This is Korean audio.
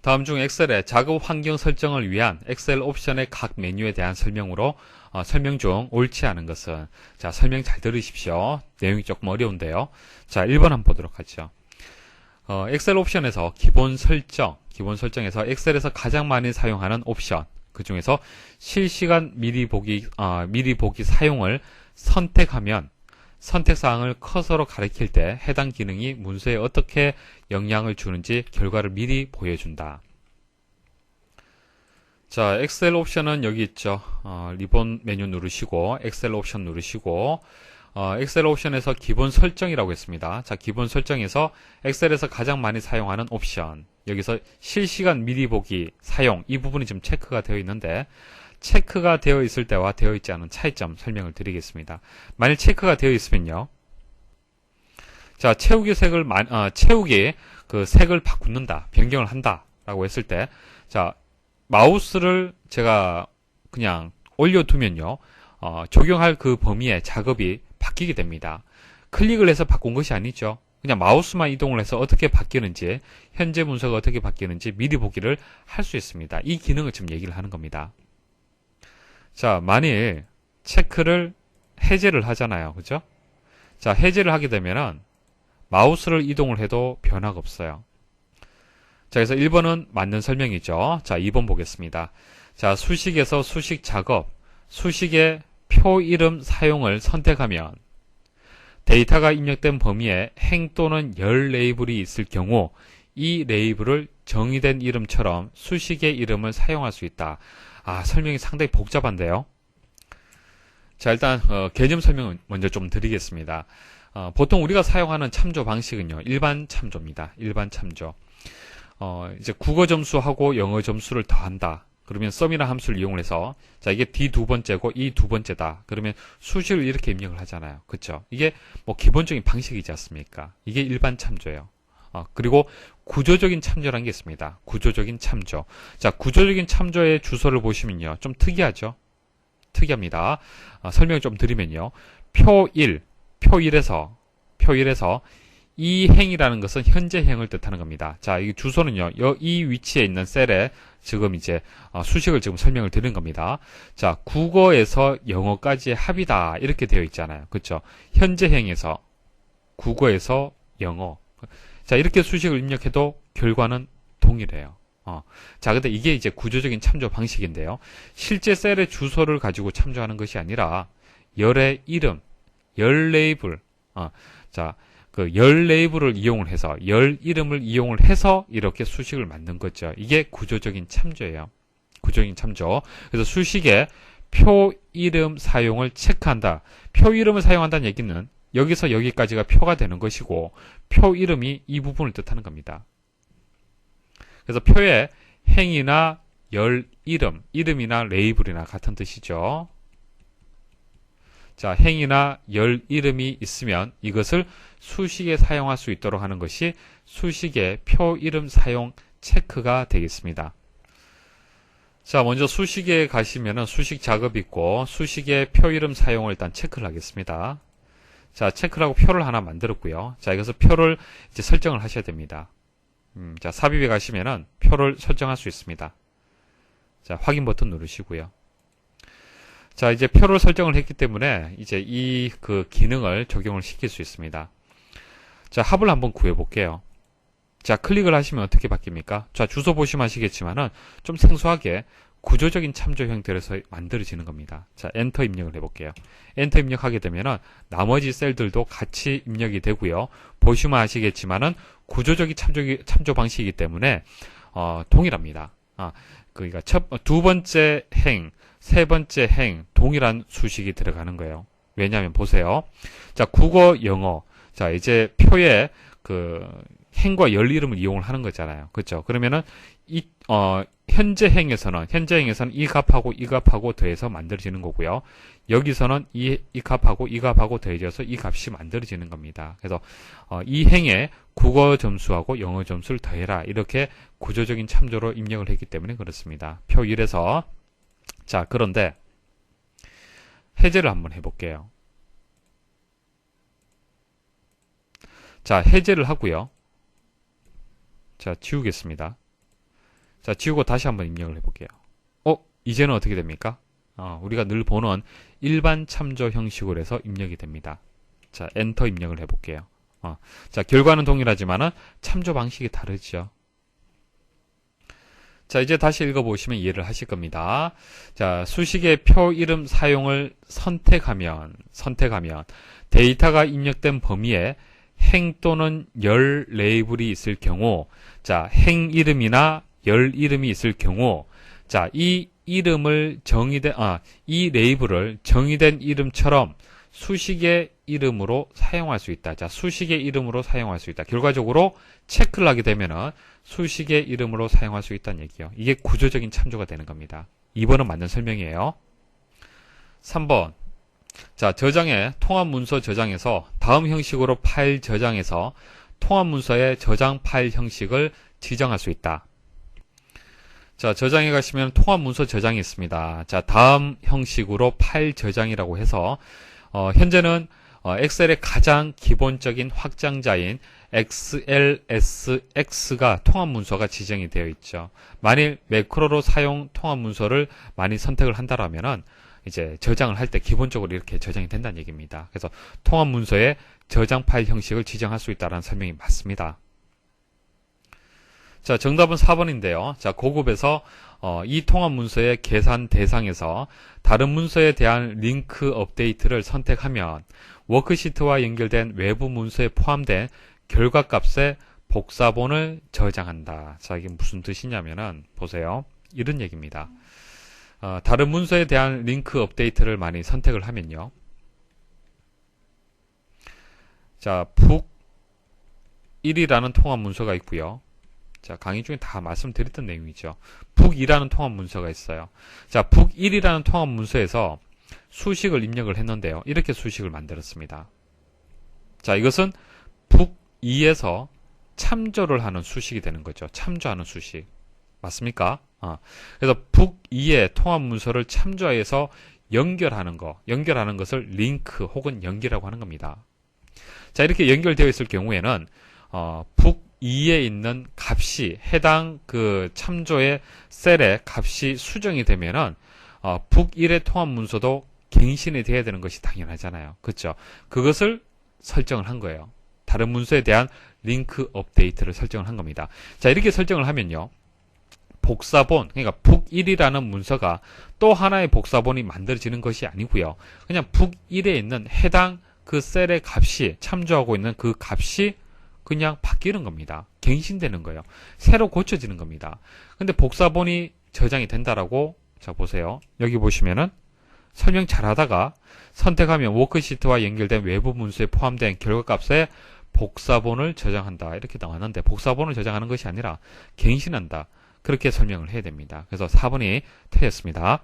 다음 중 엑셀의 작업 환경 설정을 위한 엑셀 옵션의 각 메뉴에 대한 설명으로 설명 중 옳지 않은 것은, 자, 설명 잘 들으십시오. 내용이 조금 어려운데요. 자, 1번 한번 보도록 하죠. 엑셀 옵션에서 기본 설정에서 엑셀에서 가장 많이 사용하는 옵션, 그 중에서 실시간 미리 보기 사용을 선택하면 선택사항을 커서로 가리킬 때 해당 기능이 문서에 어떻게 영향을 주는지 결과를 미리 보여준다. 자, 엑셀 옵션은 여기 있죠. 리본 메뉴 누르시고 엑셀 옵션 누르시고 엑셀 옵션에서 기본 설정이라고 했습니다. 자, 기본 설정에서 엑셀에서 가장 많이 사용하는 옵션, 여기서 실시간 미리 보기 사용, 이 부분이 지금 체크가 되어 있는데, 체크가 되어 있을 때와 되어 있지 않은 차이점 설명을 드리겠습니다. 만일 체크가 되어 있으면요, 자, 채우기 그 색을 바꾼다, 변경을 한다 라고 했을 때, 자, 마우스를 제가 그냥 올려두면요, 적용할 그 범위의 작업이 바뀌게 됩니다. 클릭을 해서 바꾼 것이 아니죠. 그냥 마우스만 이동을 해서 어떻게 바뀌는지, 현재 문서가 어떻게 바뀌는지 미리 보기를 할 수 있습니다. 이 기능을 지금 얘기를 하는 겁니다. 자, 만일 체크를 해제를 하잖아요. 그죠? 자, 해제를 하게 되면은 마우스를 이동을 해도 변화가 없어요. 자, 그래서 1번은 맞는 설명이죠. 자, 2번 보겠습니다. 자, 수식에서 수식 작업, 수식의 표 이름 사용을 선택하면 데이터가 입력된 범위에 행 또는 열 레이블이 있을 경우 이 레이블을 정의된 이름처럼 수식의 이름을 사용할 수 있다. 설명이 상당히 복잡한데요. 자, 일단 개념 설명을 먼저 좀 드리겠습니다. 보통 우리가 사용하는 참조 방식은요, 일반 참조입니다. 일반 참조. 이제 국어 점수하고 영어 점수를 더한다. 그러면 썸이라는 함수를 이용해서, 자, 이게 D 두 번째고 이 두 번째다. 그러면 수식을 이렇게 입력을 하잖아요. 그쵸? 이게 뭐 기본적인 방식이지 않습니까? 이게 일반 참조예요. 그리고 구조적인 참조라는 게 있습니다. 구조적인 참조. 자, 구조적인 참조의 주소를 보시면요, 좀 특이하죠? 특이합니다. 설명을 좀 드리면요, 표1에서 이 행이라는 것은 현재 행을 뜻하는 겁니다. 자, 이 주소는요, 이 위치에 있는 셀에 지금 이제 수식을 지금 설명을 드린 겁니다. 자, 국어에서 영어까지의 합이다, 이렇게 되어 있잖아요. 그렇죠? 현재 행에서 국어에서 영어. 자, 이렇게 수식을 입력해도 결과는 동일해요. 자, 근데 이게 이제 구조적인 참조 방식인데요. 실제 셀의 주소를 가지고 참조하는 것이 아니라 열의 이름, 열 레이블, 자, 그 열 레이블을 이용을 해서, 열 이름을 이용을 해서 이렇게 수식을 만든 거죠. 이게 구조적인 참조예요. 구조적인 참조. 그래서 수식에 표 이름 사용을 체크한다. 표 이름을 사용한다는 얘기는 여기서 여기까지가 표가 되는 것이고, 표 이름이 이 부분을 뜻하는 겁니다. 그래서 표에 행이나 열 이름, 이름이나 레이블이나 같은 뜻이죠. 자, 행이나 열 이름이 있으면 이것을 수식에 사용할 수 있도록 하는 것이 수식의 표 이름 사용 체크가 되겠습니다. 자, 먼저 수식에 가시면은 수식 작업이 있고, 수식의 표 이름 사용을 일단 체크를 하겠습니다. 자, 체크를 하고 표를 하나 만들었고요. 자, 여기서 표를 이제 설정을 하셔야 됩니다. 자, 삽입에 가시면은 표를 설정할 수 있습니다. 자, 확인 버튼 누르시고요. 자, 이제 표를 설정을 했기 때문에 이제 이 그 기능을 적용을 시킬 수 있습니다. 자, 합을 한번 구해 볼게요. 자, 클릭을 하시면 어떻게 바뀝니까? 자, 주소 보시면 아시겠지만은 좀 생소하게 구조적인 참조 형태로서 만들어지는 겁니다. 자, 엔터 입력을 해볼게요. 엔터 입력하게 되면은 나머지 셀들도 같이 입력이 되고요. 보시면 아시겠지만은 구조적인 참조 방식이기 때문에 동일합니다. 그러니까 두 번째 행, 세 번째 행 동일한 수식이 들어가는 거예요. 왜냐하면 보세요. 자, 국어, 영어. 자, 이제 표에 그 행과 열 이름을 이용을 하는 거잖아요. 그렇죠? 그러면은 현재 행에서는 이 값하고 이 값하고 더해서 만들어지는 거고요. 여기서는 이 값하고 이 값하고 더해져서 이 값이 만들어지는 겁니다. 그래서 이 행에 국어 점수하고 영어 점수를 더해라, 이렇게 구조적인 참조로 입력을 했기 때문에 그렇습니다. 표 1에서. 자, 그런데 해제를 한번 해볼게요. 자, 해제를 하고요. 자, 지우겠습니다. 자, 지우고 다시 한번 입력을 해볼게요. 이제는 어떻게 됩니까? 우리가 늘 보는 일반 참조 형식으로 해서 입력이 됩니다. 자, 엔터 입력을 해볼게요. 자, 결과는 동일하지만은 참조 방식이 다르죠. 자, 이제 다시 읽어보시면 이해를 하실 겁니다. 자, 수식의 표 이름 사용을 선택하면 데이터가 입력된 범위에 행 또는 열 레이블이 있을 경우, 자, 행 이름이나 열 이름이 있을 경우, 자, 이 레이블을 정의된 이름처럼 수식의 이름으로 사용할 수 있다. 자, 수식의 이름으로 사용할 수 있다. 결과적으로 체크를 하게 되면은 수식의 이름으로 사용할 수 있다는 얘기예요. 이게 구조적인 참조가 되는 겁니다. 2번은 맞는 설명이에요. 3번. 자, 통합 문서 저장에서 다음 형식으로 파일 저장해서 통합 문서의 저장 파일 형식을 지정할 수 있다. 자, 저장에 가시면 통합 문서 저장이 있습니다. 자, 다음 형식으로 파일 저장이라고 해서 현재는 엑셀의 가장 기본적인 확장자인 XLSX가 통합 문서가 지정이 되어 있죠. 만일 매크로로 사용 통합 문서를 많이 선택을 한다라면은 이제 저장을 할 때 기본적으로 이렇게 저장이 된다는 얘기입니다. 그래서 통합 문서의 저장 파일 형식을 지정할 수 있다는 설명이 맞습니다. 자, 정답은 4번인데요. 자, 고급에서 이 통합 문서의 계산 대상에서 다른 문서에 대한 링크 업데이트를 선택하면 워크시트와 연결된 외부 문서에 포함된 결과값의 복사본을 저장한다. 자, 이게 무슨 뜻이냐면은 보세요. 이런 얘기입니다. 다른 문서에 대한 링크 업데이트를 많이 선택을 하면요. 자, 북1이라는 통합 문서가 있고요. 자, 강의 중에 다 말씀드렸던 내용이죠. 북2라는 통합 문서가 있어요. 자, 북1이라는 통합 문서에서 수식을 입력을 했는데요. 이렇게 수식을 만들었습니다. 자, 이것은 북2에서 참조를 하는 수식이 되는 거죠. 참조하는 수식. 맞습니까? 그래서 북2의 통합 문서를 참조해서 연결하는 것을 링크 혹은 연결이라고 하는 겁니다. 자, 이렇게 연결되어 있을 경우에는 북2에 있는 값이 해당 그 참조의 셀의 값이 수정이 되면은 북1의 통합 문서도 갱신이 돼야 되는 것이 당연하잖아요. 그렇죠? 그것을 설정을 한 거예요. 다른 문서에 대한 링크 업데이트를 설정을 한 겁니다. 자, 이렇게 설정을 하면요. 복사본, 그러니까 북1이라는 문서가 또 하나의 복사본이 만들어지는 것이 아니고요. 그냥 북1에 있는 해당 그 셀의 값이, 참조하고 있는 그 값이 그냥 바뀌는 겁니다. 갱신되는 거예요. 새로 고쳐지는 겁니다. 근데 복사본이 저장이 된다라고, 자, 보세요. 여기 보시면은 설명 잘 하다가 선택하면 워크시트와 연결된 외부 문서에 포함된 결과값의 복사본을 저장한다. 이렇게 나왔는데 복사본을 저장하는 것이 아니라 갱신한다. 그렇게 설명을 해야 됩니다. 그래서 4번이 틀렸습니다.